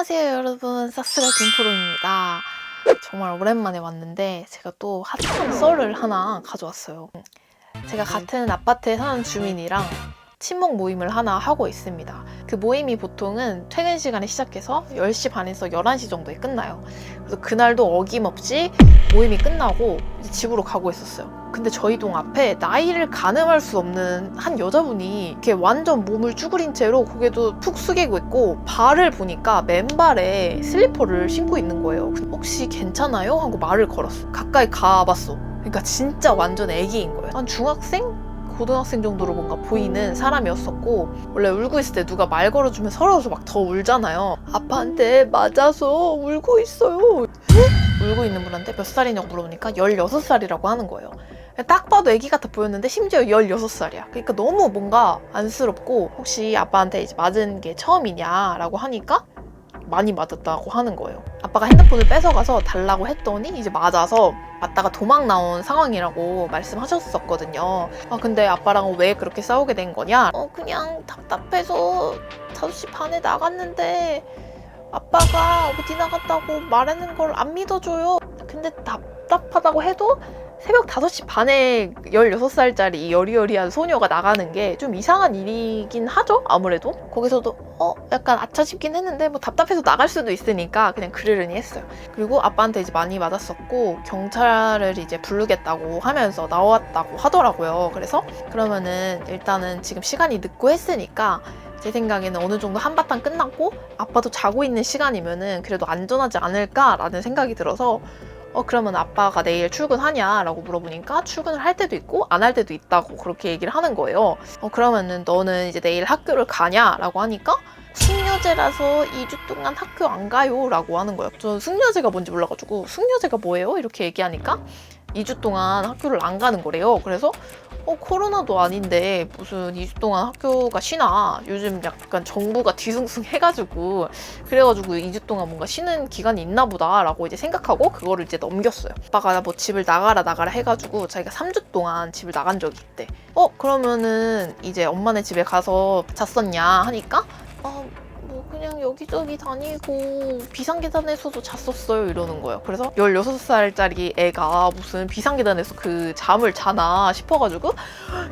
안녕하세요 여러분, 사스라 김프로입니다. 정말 오랜만에 왔는데 제가 또 핫한 썰을 하나 가져왔어요. 제가 같은 아파트에 사는 주민이랑 친목 모임을 하나 하고 있습니다. 그 모임이 보통은 퇴근 시간에 시작해서 10시 반에서 11시 정도에 끝나요. 그래서 그날도 어김없이 모임이 끝나고 이제 집으로 가고 있었어요. 근데 저희 동 앞에 나이를 가늠할 수 없는 한 여자분이 이렇게 완전 몸을 쭈그린 채로 고개도 푹 숙이고 있고 발을 보니까 맨발에 슬리퍼를 신고 있는 거예요. 혹시 괜찮아요? 하고 말을 걸었어. 가까이 가봤어. 그러니까 진짜 완전 애기인 거예요. 한 중학생? 고등학생 정도로 뭔가 보이는 사람이었었고, 원래 울고 있을 때 누가 말 걸어주면 서러워서 막 더 울잖아요. 아빠한테 맞아서 울고 있어요. 울고 있는 분한테 몇 살이냐고 물어보니까 16살이라고 하는 거예요. 딱 봐도 애기 같아 보였는데 심지어 16살이야. 그러니까 너무 뭔가 안쓰럽고, 혹시 아빠한테 이제 맞은 게 처음이냐 라고 하니까 많이 맞았다고 하는 거예요. 아빠가 핸드폰을 뺏어가서 달라고 했더니 이제 맞아서 맞다가 도망 나온 상황이라고 말씀하셨었거든요. 근데 아빠랑 왜 그렇게 싸우게 된 거냐? 그냥 답답해서 5시 반에 나갔는데 아빠가 어디 나갔다고 말하는 걸 안 믿어줘요. 근데 답답하다고 해도 새벽 5시 반에 16살짜리 이 여리여리한 소녀가 나가는 게 좀 이상한 일이긴 하죠, 아무래도. 거기서도 약간 아차 싶긴 했는데 뭐 답답해서 나갈 수도 있으니까 그냥 그러려니 했어요. 그리고 아빠한테 이제 많이 맞았었고 경찰을 이제 부르겠다고 하면서 나왔다고 하더라고요. 그래서 그러면은 일단은 지금 시간이 늦고 했으니까 제 생각에는 어느 정도 한바탕 끝났고 아빠도 자고 있는 시간이면은 그래도 안전하지 않을까라는 생각이 들어서 그러면 아빠가 내일 출근하냐라고 물어보니까 출근을 할 때도 있고 안 할 때도 있다고 그렇게 얘기를 하는 거예요. 그러면은 너는 이제 내일 학교를 가냐라고 하니까 숙녀제라서 2주 동안 학교 안 가요 라고 하는 거예요. 저는 숙녀제가 뭔지 몰라가지고 숙녀제가 뭐예요? 이렇게 얘기하니까 2주 동안 학교를 안 가는 거래요. 그래서 코로나도 아닌데 무슨 2주 동안 학교가 쉬나? 요즘 약간 정부가 뒤숭숭해가지고 그래가지고 2주 동안 뭔가 쉬는 기간이 있나 보다 라고 이제 생각하고 그거를 이제 넘겼어요. 아빠가 뭐 집을 나가라 해가지고 자기가 3주 동안 집을 나간 적이 있대. 그러면은 이제 엄마네 집에 가서 잤었냐 하니까 뭐 그냥 여기저기 다니고 비상계단에서도 잤었어요 이러는 거예요. 그래서 16살짜리 애가 무슨 비상계단에서 그 잠을 자나 싶어가지고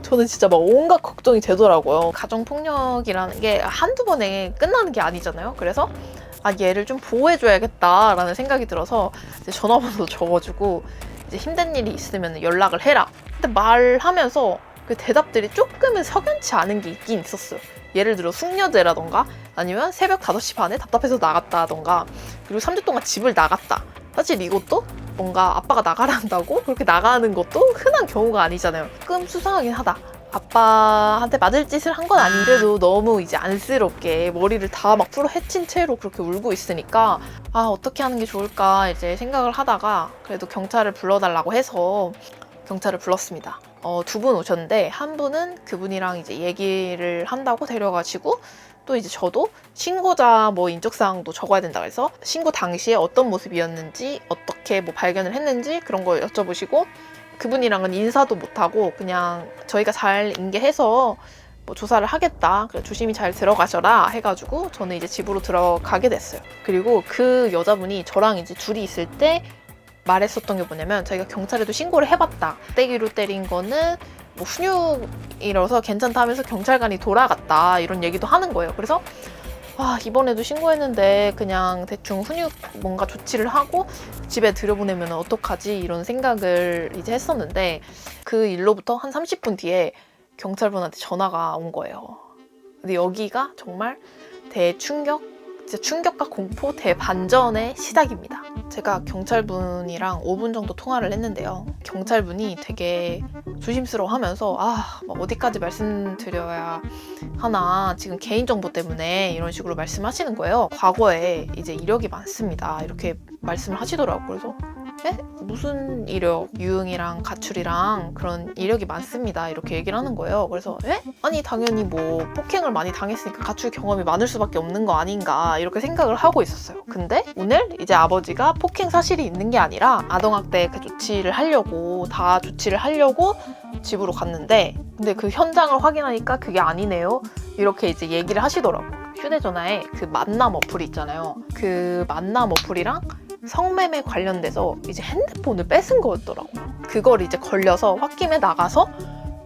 저는 진짜 막 온갖 걱정이 되더라고요. 가정폭력이라는 게 한두 번에 끝나는 게 아니잖아요. 그래서 얘를 좀 보호해줘야겠다라는 생각이 들어서 이제 전화번호 적어주고 이제 힘든 일이 있으면 연락을 해라. 근데 말하면서 그 대답들이 조금은 석연치 않은 게 있긴 있었어요. 예를 들어 숙녀제라던가 아니면 새벽 5시 반에 답답해서 나갔다던가 그리고 3주 동안 집을 나갔다. 사실 이것도 뭔가 아빠가 나가라 한다고 그렇게 나가는 것도 흔한 경우가 아니잖아요. 조금 수상하긴 하다. 아빠한테 맞을 짓을 한 건 아닌데도 너무 이제 안쓰럽게 머리를 다 막 풀어 헤친 채로 그렇게 울고 있으니까 어떻게 하는 게 좋을까 이제 생각을 하다가 그래도 경찰을 불러달라고 해서 경찰을 불렀습니다. 두 분 오셨는데 한 분은 그분이랑 이제 얘기를 한다고 데려가시고 또 이제 저도 신고자 뭐 인적사항도 적어야 된다 그래서 신고 당시에 어떤 모습이었는지 어떻게 뭐 발견을 했는지 그런 걸 여쭤보시고 그분이랑은 인사도 못하고 그냥 저희가 잘 인계해서 뭐 조사를 하겠다. 그래 조심히 잘 들어가셔라 해가지고 저는 이제 집으로 들어가게 됐어요. 그리고 그 여자분이 저랑 이제 둘이 있을 때 말했었던 게 뭐냐면 자기가 경찰에도 신고를 해봤다. 떼기로 때린 거는 뭐 훈육이라서 괜찮다 하면서 경찰관이 돌아갔다 이런 얘기도 하는 거예요. 그래서 이번에도 신고했는데 그냥 대충 훈육 뭔가 조치를 하고 집에 들여보내면 어떡하지 이런 생각을 이제 했었는데 그 일로부터 한 30분 뒤에 경찰분한테 전화가 온 거예요. 근데 여기가 정말 진짜 충격과 공포 대반전의 시작입니다. 제가 경찰분이랑 5분 정도 통화를 했는데요. 경찰분이 되게 조심스러워하면서 막 어디까지 말씀드려야 하나 지금 개인정보 때문에 이런 식으로 말씀하시는 거예요. 과거에 이제 이력이 많습니다. 이렇게 말씀을 하시더라고요. 그래서 무슨 이력? 유흥이랑 가출이랑 그런 이력이 많습니다. 이렇게 얘기를 하는 거예요. 그래서 아니 당연히 뭐 폭행을 많이 당했으니까 가출 경험이 많을 수밖에 없는 거 아닌가 이렇게 생각을 하고 있었어요. 근데 오늘 이제 아버지가 폭행 사실이 있는 게 아니라 아동학대 그 조치를 하려고 집으로 갔는데 근데 그 현장을 확인하니까 그게 아니네요. 이렇게 이제 얘기를 하시더라고요. 휴대전화에 그 만남 어플이 있잖아요. 그 만남 어플이랑 성매매 관련돼서 이제 핸드폰을 뺏은 거였더라고요. 그걸 이제 걸려서 홧김에 나가서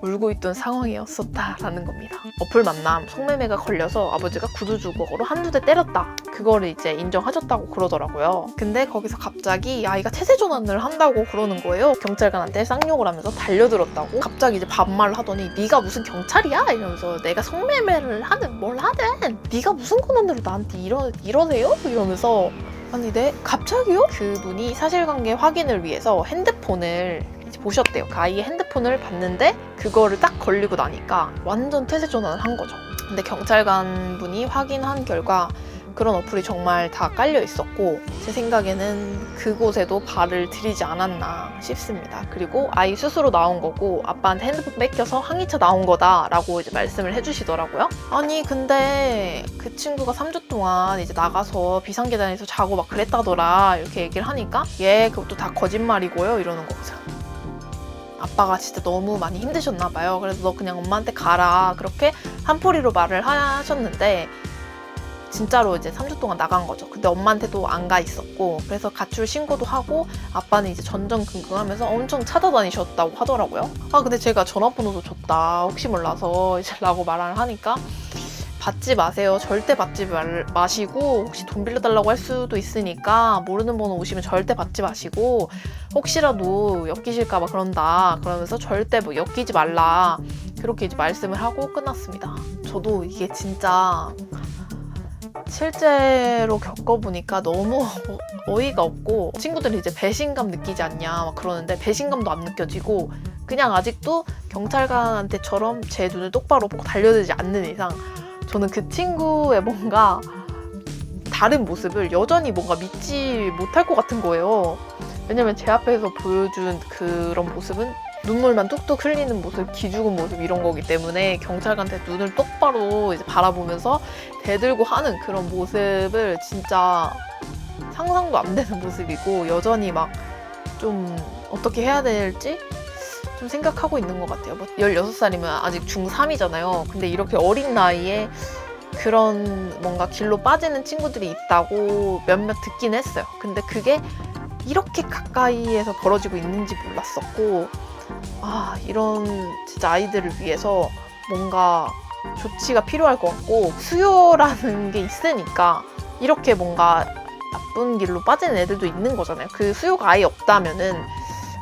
울고 있던 상황이었었다라는 겁니다. 어플 만남, 성매매가 걸려서 아버지가 구두주걱으로 한두 대 때렸다. 그거를 이제 인정하셨다고 그러더라고요. 근데 거기서 갑자기 아이가 체세전환을 한다고 그러는 거예요. 경찰관한테 쌍욕을 하면서 달려들었다고. 갑자기 이제 반말을 하더니 네가 무슨 경찰이야? 이러면서 내가 성매매를 하든 뭘 하든 네가 무슨 권한으로 나한테 이러세요? 이러면서 아니 갑자기요? 그분이 사실관계 확인을 위해서 핸드폰을 이제 보셨대요. 그 아이의 핸드폰을 봤는데 그거를 딱 걸리고 나니까 완전 퇴세전환을 한 거죠. 근데 경찰관 분이 확인한 결과 그런 어플이 정말 다 깔려 있었고 제 생각에는 그곳에도 발을 들이지 않았나 싶습니다. 그리고 아이 스스로 나온 거고 아빠한테 핸드폰 뺏겨서 항의차 나온 거다라고 이제 말씀을 해주시더라고요. 아니 근데 그 친구가 3주 동안 이제 나가서 비상계단에서 자고 막 그랬다더라 이렇게 얘기를 하니까 그것도 다 거짓말이고요 이러는 거죠. 아빠가 진짜 너무 많이 힘드셨나 봐요. 그래서 너 그냥 엄마한테 가라 그렇게 한포리로 말을 하셨는데 진짜로 이제 3주 동안 나간 거죠. 근데 엄마한테도 안 가 있었고 그래서 가출 신고도 하고 아빠는 이제 전전긍긍하면서 엄청 찾아다니셨다고 하더라고요. 근데 제가 전화번호도 줬다 혹시 몰라서 이제 라고 말을 하니까 받지 마세요. 절대 받지 마시고 혹시 돈 빌려달라고 할 수도 있으니까 모르는 번호 오시면 절대 받지 마시고 혹시라도 엮이실까 봐 그런다 그러면서 절대 엮이지 말라 그렇게 이제 말씀을 하고 끝났습니다. 저도 이게 진짜 실제로 겪어보니까 너무 어이가 없고 친구들이 이제 배신감 느끼지 않냐 막 그러는데 배신감도 안 느껴지고 그냥 아직도 경찰관한테처럼 제 눈을 똑바로 보고 달려들지 않는 이상 저는 그 친구의 뭔가 다른 모습을 여전히 뭔가 믿지 못할 것 같은 거예요. 왜냐면 제 앞에서 보여준 그런 모습은 눈물만 뚝뚝 흘리는 모습, 기죽은 모습 이런 거기 때문에 경찰관한테 눈을 똑바로 이제 바라보면서 대들고 하는 그런 모습을 진짜 상상도 안 되는 모습이고 여전히 막 좀 어떻게 해야 될지 좀 생각하고 있는 것 같아요. 16살이면 아직 중3이잖아요. 근데 이렇게 어린 나이에 그런 뭔가 길로 빠지는 친구들이 있다고 몇몇 듣긴 했어요. 근데 그게 이렇게 가까이에서 벌어지고 있는지 몰랐었고 이런 진짜 아이들을 위해서 뭔가 조치가 필요할 것 같고 수요라는 게 있으니까 이렇게 뭔가 나쁜 길로 빠지는 애들도 있는 거잖아요. 그 수요가 아예 없다면은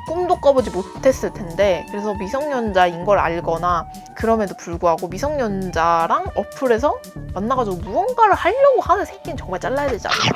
꿈도 꿔보지 못했을 텐데 그래서 미성년자인 걸 알거나 그럼에도 불구하고 미성년자랑 어플에서 만나가지고 무언가를 하려고 하는 새끼는 정말 잘라야 되지 않나.